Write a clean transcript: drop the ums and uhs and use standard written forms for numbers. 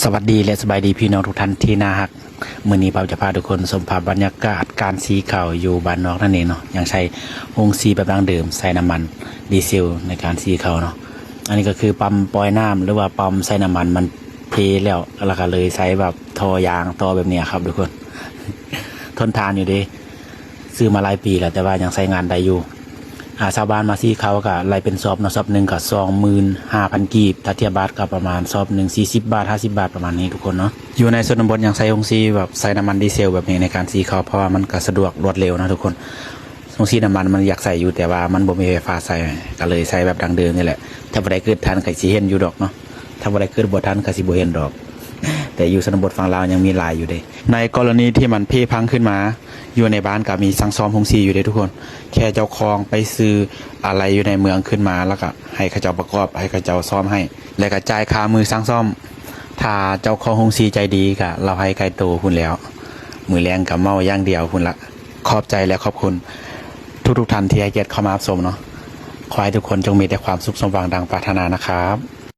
สวัสดีและสบายดีพี่น้องทุกท่านที่น่าฮักมื้อนี้เราจะพาทุกคนชมภาพบรรยากาศการสีข้าวอยู่บ้านนอกนั่นเองเนาะยังใช้โฮงสีแบบดั้งเดิมใส่น้ำมันดีเซลในการสีข้าวเนาะอันนี้ก็คือปั๊มปล่อยน้ำหรือว่าปั๊มใส่น้ำมันเทแล้วก็เลยใช้แบบท่อยางท่อแบบนี้ครับทุกคน ทนทานอยู่ดีซื้อมาหลายปีแล้วแต่ว่ายังใช้งานได้อยู่ชาวบ้านมาซีเขาก็ไล่เป็นซอบเนาะซอบหนึ่งก็25,000 กีบถ้าเทียบบาทก็ประมาณซอบหนึ่ง40 บาท50 บาทประมาณนี้ทุกคนเนาะอยู่ในชนบทยังใช้ฮงซีแบบใส่น้ำมันดีเซลแบบนี้ในการซีเขาเพราะว่ามันก็สะดวกรวดเร็วนะทุกคนฮงซีน้ำมันอยากใส่อยู่แต่ว่ามันบ่มีไฟฟ้าใส่ก็เลยใช้แบบดังเดิมนี่แหละถ้าบ่ได้เกิดทันก็สิเห็นอยู่ดอกเนาะถ้าบ่ได้เกิดบ่ทันก็สิบ่เห็นดอกแต่อยู่ชนบทฝั่งลาวยังมีหลายอยู่เด้ในกรณีที่มันเพพังขึ้นมาอยู่ในบ้านก็มีซังซ้อมฮงซีอยู่เด้ทุกคนแค่เจ้าของไปซื้ออะไรอยู่ในเมืองขึ้นมาแล้วก็ให้เขาเจ้าประกอบให้เขาเจ้าซ่อมให้แล้วก็จ่ายค่ามือซังซ่อมถ้าเจ้าของฮงซีใจดีก็เราให้ไก่โตพุ่นแล้วมือแรงกับเมาอย่างเดียวพุ่นละขอบใจและขอบคุณทุกท่านที่ให้เกียรติเข้ามารับชมเนาะขอให้ทุกคนจงมีแต่ความสุขสมหวังดังปรารถนานะครับ